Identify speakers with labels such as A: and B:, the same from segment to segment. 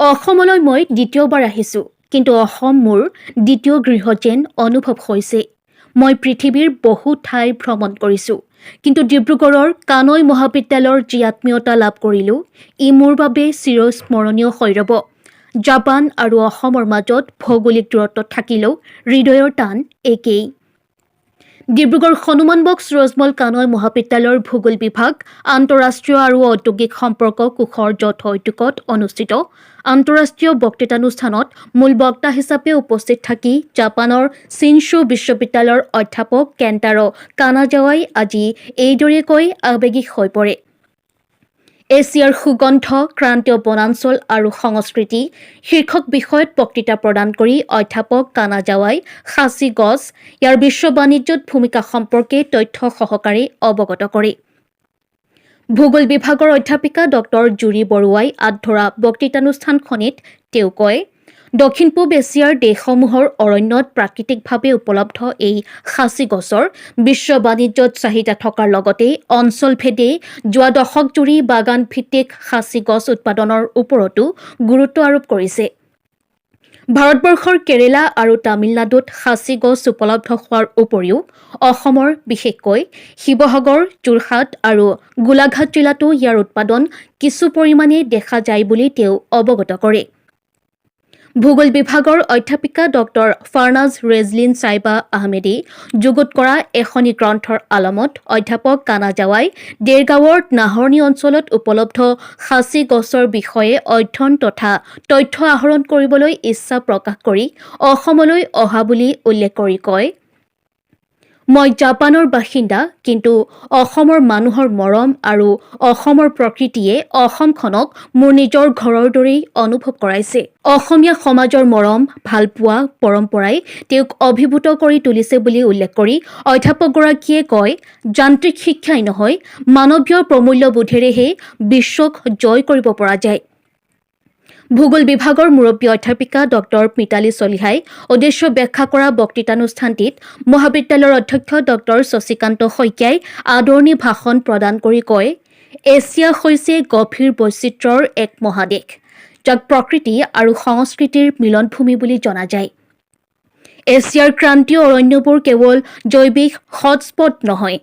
A: অসমলৈ মই দ্বিতীয়বাৰ আহিছোঁ, কিন্তু অসম মোৰ দ্বিতীয় গৃহ যেন অনুভৱ হৈছে। মই পৃথিৱীৰ বহু ঠাই ভ্ৰমণ কৰিছোঁ, কিন্তু ডিব্ৰুগড়ৰ কানৈ মহাবিদ্যালয়ৰ যি আত্মীয়তা লাভ কৰিলোঁ, ই মোৰ বাবে চিৰস্মৰণীয় হৈ ৰ'ব। জাপান আৰু অসমৰ মাজত ভৌগোলিক দূৰত্ব থাকিলেও হৃদয়ৰ টান একেই। ডিব্ৰুগড় হনুমান বক্স ৰজমল কানৈ মহাবিদ্যালয়ৰ ভূগোল বিভাগ আন্তঃৰাষ্ট্ৰীয় আৰু ঔদ্যোগিক সম্পৰ্ক কোষৰ যৌথ উদ্যোগত অনুষ্ঠিত আন্তঃৰাষ্ট্ৰীয় বক্তৃতানুষ্ঠানত মূল বক্তা হিচাপে উপস্থিত থাকি জাপানৰ চিনচু বিশ্ববিদ্যালয়ৰ অধ্যাপক কেণ্টাৰো কানাজাৱাই আজি এইদৰে কৈ আৱেগিক হৈ পৰে। এছিয়াৰ সুগন্ধ, ক্ৰান্তীয় বনাঞ্চল আৰু সংস্কৃতি শীৰ্ষক বিষয়ত বক্তৃতা প্ৰদান কৰি অধ্যাপক কানাজাৱাই খাচী গছ, ইয়াৰ বিশ্ব বাণিজ্যত ভূমিকা সম্পৰ্কে তথ্য সহকাৰে অৱগত কৰে। ভূগোল বিভাগৰ অধ্যাপিকা ডক্টৰ জুৰি বৰুৱাই আগধৰা বক্তৃতানুষ্ঠানখনিত তেওঁ কয়, দক্ষিণ পূব এছিয়াৰ দেশসমূহৰ অৰণ্যত প্ৰাকৃতিকভাৱে উপলব্ধ এই খাচী গছৰ বিশ্ব বাণিজ্যত চাহিদা থকাৰ লগতে অঞ্চলভেদে যোৱা দশকজুৰি বাগান ভিত্তিক খাচী গছ উৎপাদনৰ ওপৰতো গুৰুত্ব আৰোপ কৰিছে। ভাৰতবৰ্ষৰ কেৰালা আৰু তামিলনাডুত খাচী গছ উপলব্ধ হোৱাৰ উপৰিও অসমৰ বিশেষকৈ শিৱসাগৰ, যোৰহাট আৰু গোলাঘাট জিলাতো ইয়াৰ উৎপাদন কিছু পৰিমাণে দেখা যায় বুলি তেওঁ অৱগত কৰে। ভূগোল বিভাগৰ অধ্যাপিকা ডক্টৰ ফাৰ্নাজ ৰেজলিন চাইবা আহমেদে যুগুত কৰা এখনি গ্ৰন্থৰ আলমত অধ্যাপক কানাজাৱাই দেৰগাঁৱৰ নাহৰণি অঞ্চলত উপলব্ধ খাচী গছৰ বিষয়ে অধ্যয়ন তথা তথ্য আহৰণ কৰিবলৈ ইচ্ছা প্ৰকাশ কৰি অসমলৈ অহা বুলি উল্লেখ কৰি কয়, মই জাপানৰ বাসিন্দা, কিন্তু অসমৰ মানুহৰ মৰম আৰু অসমৰ প্ৰকৃতিয়ে অসমখনক মোৰ নিজৰ ঘৰৰ দৰেই অনুভৱ কৰাইছে। অসমীয়া সমাজৰ মৰম, ভালপোৱা, পৰম্পৰাই তেওঁক অভিভূত কৰি তুলিছে বুলি উল্লেখ কৰি অধ্যাপকগৰাকীয়ে কয়, যান্ত্ৰিক শিক্ষাই নহয়, মানৱীয় প্ৰমূল্যবোধেৰেহে বিশ্বক জয় কৰিব পৰা যায়। ভূগোল বিভাগৰ মুৰব্বী অধ্যাপিকা ডক্টৰ মিতালী চলিহাই উদ্দেশ্য ব্যাখ্যা কৰা বক্তৃতানুষ্ঠানটিত মহাবিদ্যালয়ৰ অধ্যক্ষ ডক্টৰ শশীকান্ত শইকীয়াই আদৰণি ভাষণ প্ৰদান কৰি কয়, এছিয়া হৈছে গভীৰ বৈচিত্ৰ্যৰ এক মহাদেশ, যাক প্ৰকৃতি আৰু সংস্কৃতিৰ মিলনভূমি বুলি জনা যায়। এছিয়াৰ ক্ৰান্তীয় অৰণ্যবোৰ কেৱল জৈৱিক হটস্পট নহয়,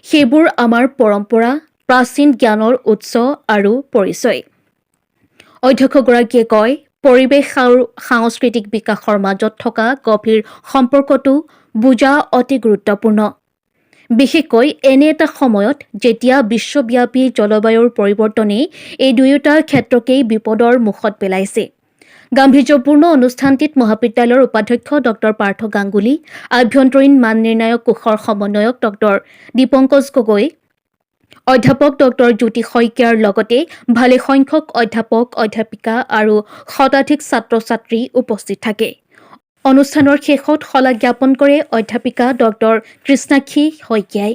A: সেইবোৰ আমাৰ পৰম্পৰা, প্ৰাচীন জ্ঞানৰ উৎস আৰু পৰিচয়। অধ্যক্ষগৰাকীয়ে কয়, পৰিৱেশ আৰু সাংস্কৃতিক বিকাশৰ মাজত থকা গভীৰ সম্পৰ্কটো বুজা অতি গুৰুত্বপূৰ্ণ, বিশেষকৈ এনে এটা সময়ত যেতিয়া বিশ্বব্যাপী জলবায়ুৰ পৰিৱৰ্তনে এই দুয়োটা ক্ষেত্ৰকেই বিপদৰ মুখত পেলাইছে। গাম্ভীৰ্যপূৰ্ণ অনুষ্ঠানটিত মহাবিদ্যালয়ৰ উপাধ্যক্ষ ডক্টৰ পাৰ্থ গাংগুলী, আভ্যন্তৰীণ মান নিৰ্ণায়ক কোষৰ সমন্বয়ক ডক্টৰ দীপংকজ গগৈ, অধ্যাপক ডক্টৰ জ্যোতি শইকীয়াৰ লগতে ভালেসংখ্যক অধ্যাপক, অধ্যাপিকা আৰু শতাধিক ছাত্ৰ-ছাত্ৰী উপস্থিত থাকে। অনুষ্ঠানৰ শেষত শলাগ জ্ঞাপন কৰে অধ্যাপিকা ডক্টৰ কৃষ্ণাক্ষী শইকীয়াই।